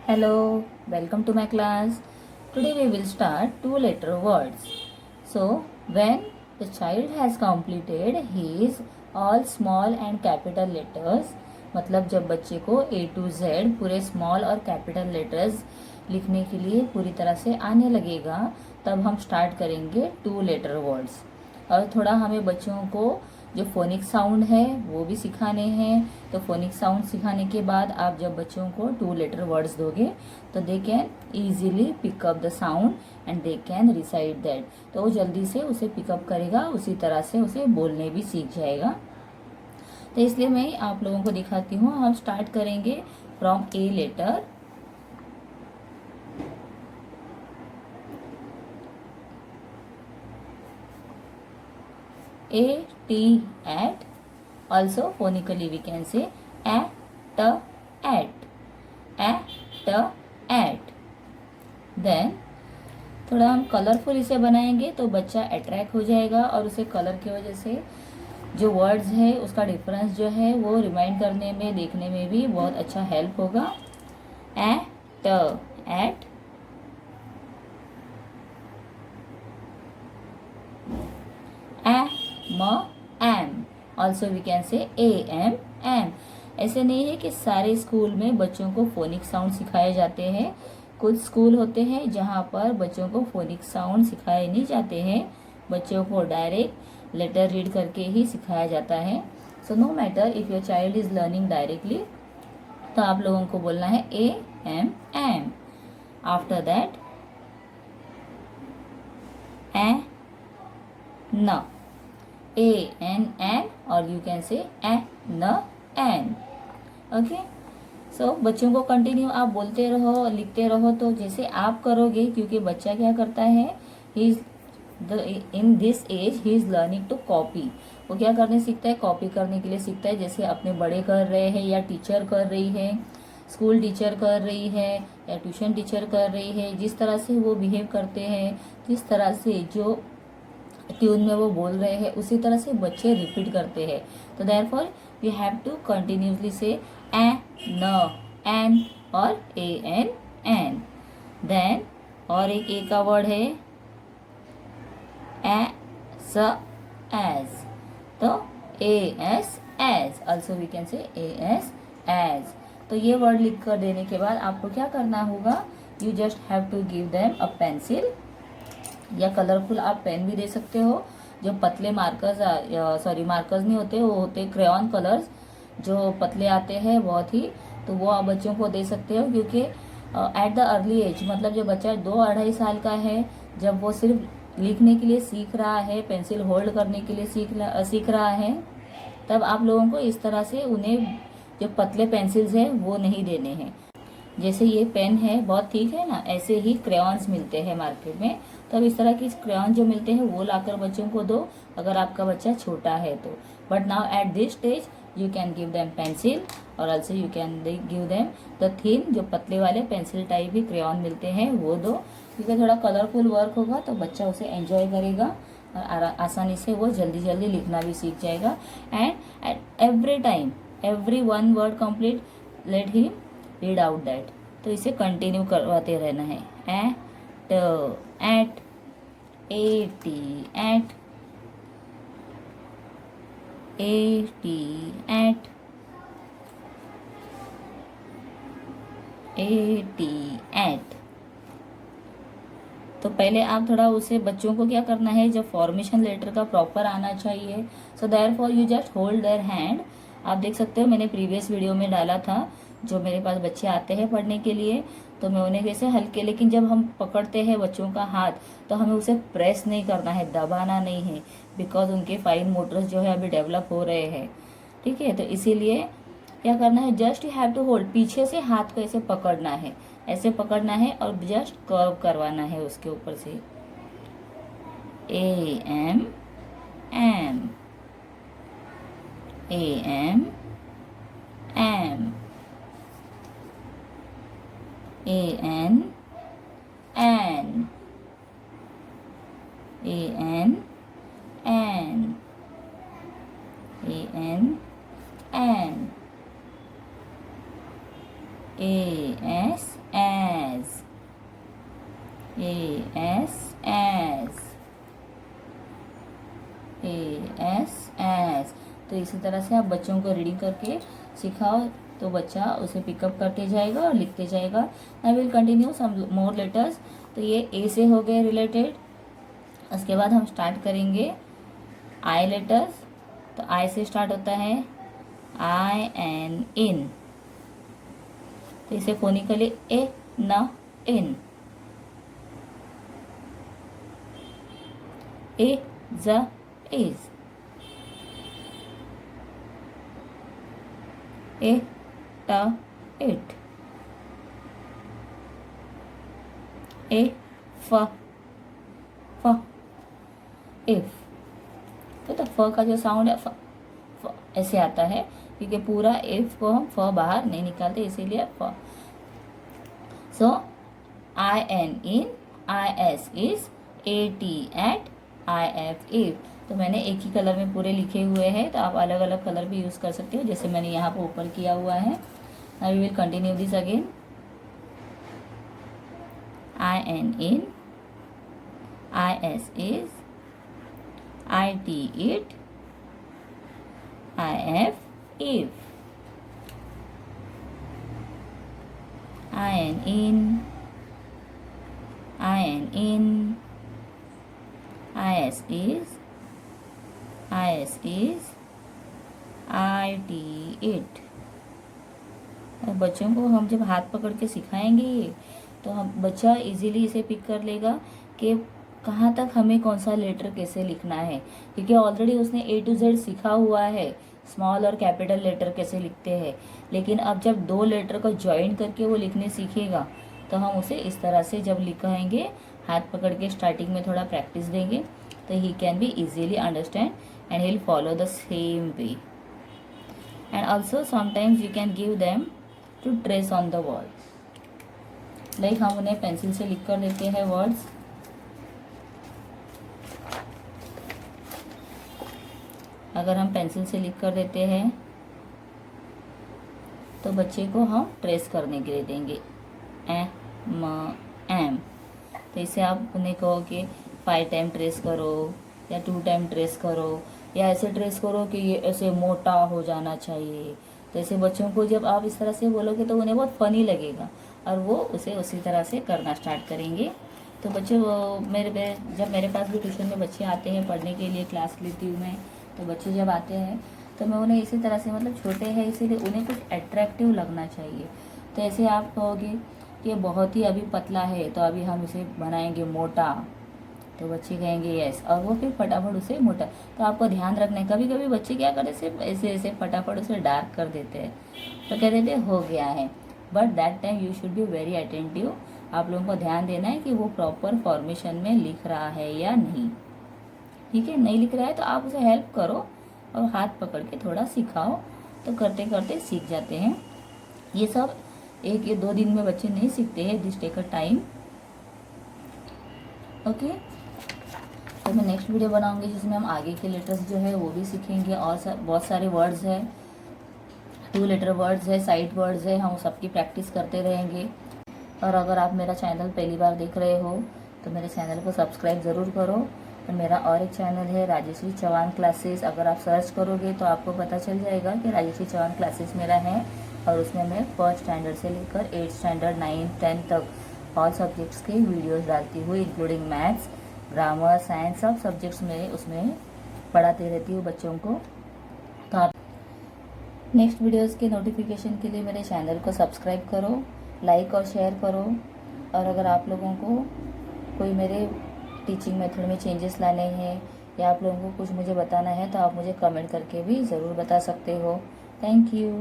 Hello, welcome to my class. Today we will start two-letter words. So, when the child has completed his all small and capital letters, मतलब जब बच्चे को A to Z पूरे small और capital letters लिखने के लिए पूरी तरह से आने लगेगा, तब हम स्टार्ट करेंगे टू लेटर वर्ड्स। और थोड़ा हमें बच्चों को जो फोनिक साउंड है वो भी सिखाने हैं। तो फोनिक साउंड सिखाने के बाद आप जब बच्चों को टू लेटर वर्ड्स दोगे तो they can easily pick up the sound and they can recite that. तो वो जल्दी से उसे पिकअप करेगा, उसी तरह से उसे बोलने भी सीख जाएगा। तो इसलिए मैं आप लोगों को दिखाती हूँ। हम स्टार्ट करेंगे from a letter. A, T, at. Also phonically we can say a, t, at. A, t, at. Then थोड़ा हम कलरफुल इसे बनाएंगे तो बच्चा अट्रैक्ट हो जाएगा और उसे कलर की वजह से जो वर्ड्स है उसका डिफरेंस जो है वो रिमाइंड करने में, देखने में भी बहुत अच्छा हेल्प होगा। A, T, at. Am, also we can say M, am. ऐसे नहीं है कि सारे स्कूल में बच्चों को फोनिक साउंड सिखाए जाते हैं। कुछ स्कूल होते हैं जहाँ पर बच्चों को फोनिक साउंड सिखाए नहीं जाते हैं, बच्चों को डायरेक्ट लेटर रीड करके ही सिखाया जाता है। So no matter if your child is learning directly, तो आप लोगों को बोलना है A, M, am. After that A, N, A, N, N, और यू कैन से ए, न, एन। ओके, सो बच्चों को कंटिन्यू आप बोलते रहो, लिखते रहो। तो जैसे आप करोगे, क्योंकि बच्चा क्या करता है, in this age he is learning to copy. वो क्या करने सीखता है, कॉपी करने के लिए सीखता है। जैसे अपने बड़े कर रहे हैं या टीचर कर रही है, स्कूल टीचर कर रही है या ट्यूशन टीचर कर रही है, जिस तरह से वो बिहेव करते हैं, जिस तरह से जो ट्यून में वो बोल रहे हैं, उसी तरह से बच्चे रिपीट करते हैं। तो therefore you have to continuously say A, न, एन और ए, एन, एन। देन और एक ए का वर्ड है ए, स, एज। तो A, S, as. Also we can say A, S, as. तो ये वर्ड लिख कर देने के बाद आपको क्या करना होगा, you just have to give them a pencil, या कलरफुल आप पेन भी दे सकते हो। जो पतले मार्कर्स, मार्कर्स नहीं होते, वो होते क्रेयॉन कलर्स जो पतले आते हैं बहुत ही, तो वो आप बच्चों को दे सकते हो। क्योंकि एट द अर्ली एज, मतलब जो बच्चा 2-2.5 साल का है, जब वो सिर्फ लिखने के लिए सीख रहा है, पेंसिल होल्ड करने के लिए सीख रहा है, तब आप लोगों को इस तरह से उन्हें जो पतले पेंसिल्स हैं वो नहीं देने हैं। जैसे ये पेन है बहुत ठीक है ना, ऐसे ही क्रेयॉन्स मिलते हैं मार्केट में। तब इस तरह की क्रेयॉन जो मिलते हैं वो लाकर बच्चों को दो, अगर आपका बच्चा छोटा है तो। But now at this stage you can give them pencil, और also you can give them the thin, जो पतले वाले पेंसिल टाइप ही क्रेयॉन मिलते हैं वो दो। क्योंकि थोड़ा कलरफुल वर्क होगा तो बच्चा उसे एंजॉय करेगा और आसानी से वो जल्दी जल्दी लिखना भी सीख जाएगा। And at every time, every one word complete, let him read out that. तो इसे कंटिन्यू करवाते रहना है। एट, ए, टी, एट, ए, टी, एट, ए, टी, एट। तो पहले आप थोड़ा उसे, बच्चों को क्या करना है, जब फॉर्मेशन लेटर का प्रॉपर आना चाहिए। So therefore you just hold their hand. आप देख सकते हो मैंने प्रीवियस वीडियो में डाला था, जो मेरे पास बच्चे आते हैं पढ़ने के लिए, तो मैं उन्हें कैसे हल्के, लेकिन जब हम पकड़ते हैं बच्चों का हाथ तो हमें उसे प्रेस नहीं करना है, दबाना नहीं है, बिकॉज उनके फाइन मोटर्स जो है अभी डेवलप हो रहे हैं। ठीक है, तो इसीलिए क्या करना है, just you have to hold, पीछे से हाथ को ऐसे पकड़ना है, ऐसे पकड़ना है और जस्ट कर्व करवाना है उसके ऊपर से। A, M, M, A, M, M, A, N, N, A, N, N, A, N, N, A, S, इसी तरह से आप बच्चों को रीडिंग करके सिखाओ तो बच्चा उसे पिकअप करते जाएगा और लिखते जाएगा। I will continue some more letters. तो ये ए से हो गए रिलेटेड। उसके बाद हम स्टार्ट करेंगे आई लेटर्स। तो आई से स्टार्ट होता है आई एन इन। तो इसे फोनिकली ए न इन। ए ज इज। ए ट इट। ए फ फ इफ। तो फ का जो साउंड है फ ऐसे आता है क्योंकि पूरा इफ को हम फ बाहर नहीं निकालते, इसीलिए फ। So I N in, I S is, A T at, I F if. तो मैंने एक ही कलर में पूरे लिखे हुए हैं, तो आप अलग अलग कलर भी यूज कर सकते हो जैसे मैंने यहाँ पर ऊपर किया हुआ है। I will continue this again. I N in, I S is, I T it, I F if. I N in, I N in, I S is, I S is, I T it। और बच्चों को हम जब हाथ पकड़ के सिखाएंगे तो हम बच्चा इजीली इसे पिक कर लेगा कि कहाँ तक हमें कौन सा लेटर कैसे लिखना है, क्योंकि ऑलरेडी उसने A to Z सीखा हुआ है स्मॉल और कैपिटल लेटर कैसे लिखते हैं। लेकिन अब जब दो लेटर को ज्वाइन करके वो लिखने सीखेगा तो हम उसे इस तरह से जब लिखाएंगे हाथ पकड़ के स्टार्टिंग में थोड़ा प्रैक्टिस देंगे तो he can be easily understand and he will follow the same way. And also sometimes you can give them to trace on the words. Like हम उन्हें पेंसिल से लिख कर देते हैं वर्ड्स। अगर हम पेंसिल से लिख कर देते हैं तो बच्चे को हम ट्रेस करने के लिए देंगे एम। तो इसे आप उन्हें कहो कि 5 टाइम ट्रेस करो या 2 टाइम ट्रेस करो या ऐसे ट्रेस करो कि ये ऐसे मोटा हो जाना चाहिए। तो ऐसे बच्चों को जब आप इस तरह से बोलोगे तो उन्हें बहुत फनी लगेगा और वो उसे उसी तरह से करना स्टार्ट करेंगे। तो बच्चे जब मेरे पास भी ट्यूशन में बच्चे आते हैं पढ़ने के लिए, क्लास लेती हूँ मैं, तो बच्चे जब आते हैं तो मैं उन्हें इसी तरह से, मतलब छोटे हैं इसीलिए उन्हें कुछ अट्रैक्टिव लगना चाहिए। तो ऐसे आप कहोगे कि बहुत ही अभी पतला है तो अभी हम इसे बनाएंगे मोटा, तो बच्चे कहेंगे यस, और वो फिर फटाफट उसे मोटा। तो आपको ध्यान रखना है, कभी कभी बच्चे क्या करते सिर्फ ऐसे ऐसे फटाफट उसे डार्क कर देते हैं तो कह देते हो गया है, but that time you should be very attentive. आप लोगों को ध्यान देना है कि वो प्रॉपर फॉर्मेशन में लिख रहा है या नहीं। ठीक है, नहीं लिख रहा है तो आप उसे हेल्प करो और हाथ पकड़ के थोड़ा सिखाओ, तो करते करते सीख जाते हैं। ये सब 1 या 2 दिन में बच्चे नहीं सीखते हैं, this take a time. Okay, तो मैं नेक्स्ट वीडियो बनाऊंगी जिसमें हम आगे के लेटर्स जो है वो भी सीखेंगे और बहुत सारे वर्ड्स है, 2 लेटर वर्ड्स है, साइड वर्ड्स है, हम सबकी प्रैक्टिस करते रहेंगे। और अगर आप मेरा चैनल पहली बार देख रहे हो तो मेरे चैनल को सब्सक्राइब ज़रूर करो। और मेरा और एक चैनल है राजश्री चौहान क्लासेस, अगर आप सर्च करोगे तो आपको पता चल जाएगा कि राजश्री चौहान क्लासेस मेरा है। और उसमें मैं 1st स्टैंडर्ड से लेकर 8th स्टैंडर्ड 9th 10th तक ऑल सब्जेक्ट्स के वीडियोस डालती हूँ, इंक्लूडिंग मैथ्स, ग्रामर, साइंस, सब सब्जेक्ट्स में उसमें पढ़ाती रहती हूँ बच्चों को। तो आप नेक्स्ट वीडियोस के नोटिफिकेशन के लिए मेरे चैनल को सब्सक्राइब करो, लाइक और शेयर करो। और अगर आप लोगों को कोई मेरे टीचिंग मेथड में चेंजेस लाने हैं या आप लोगों को कुछ मुझे बताना है तो आप मुझे कमेंट करके भी ज़रूर बता सकते हो। Thank you.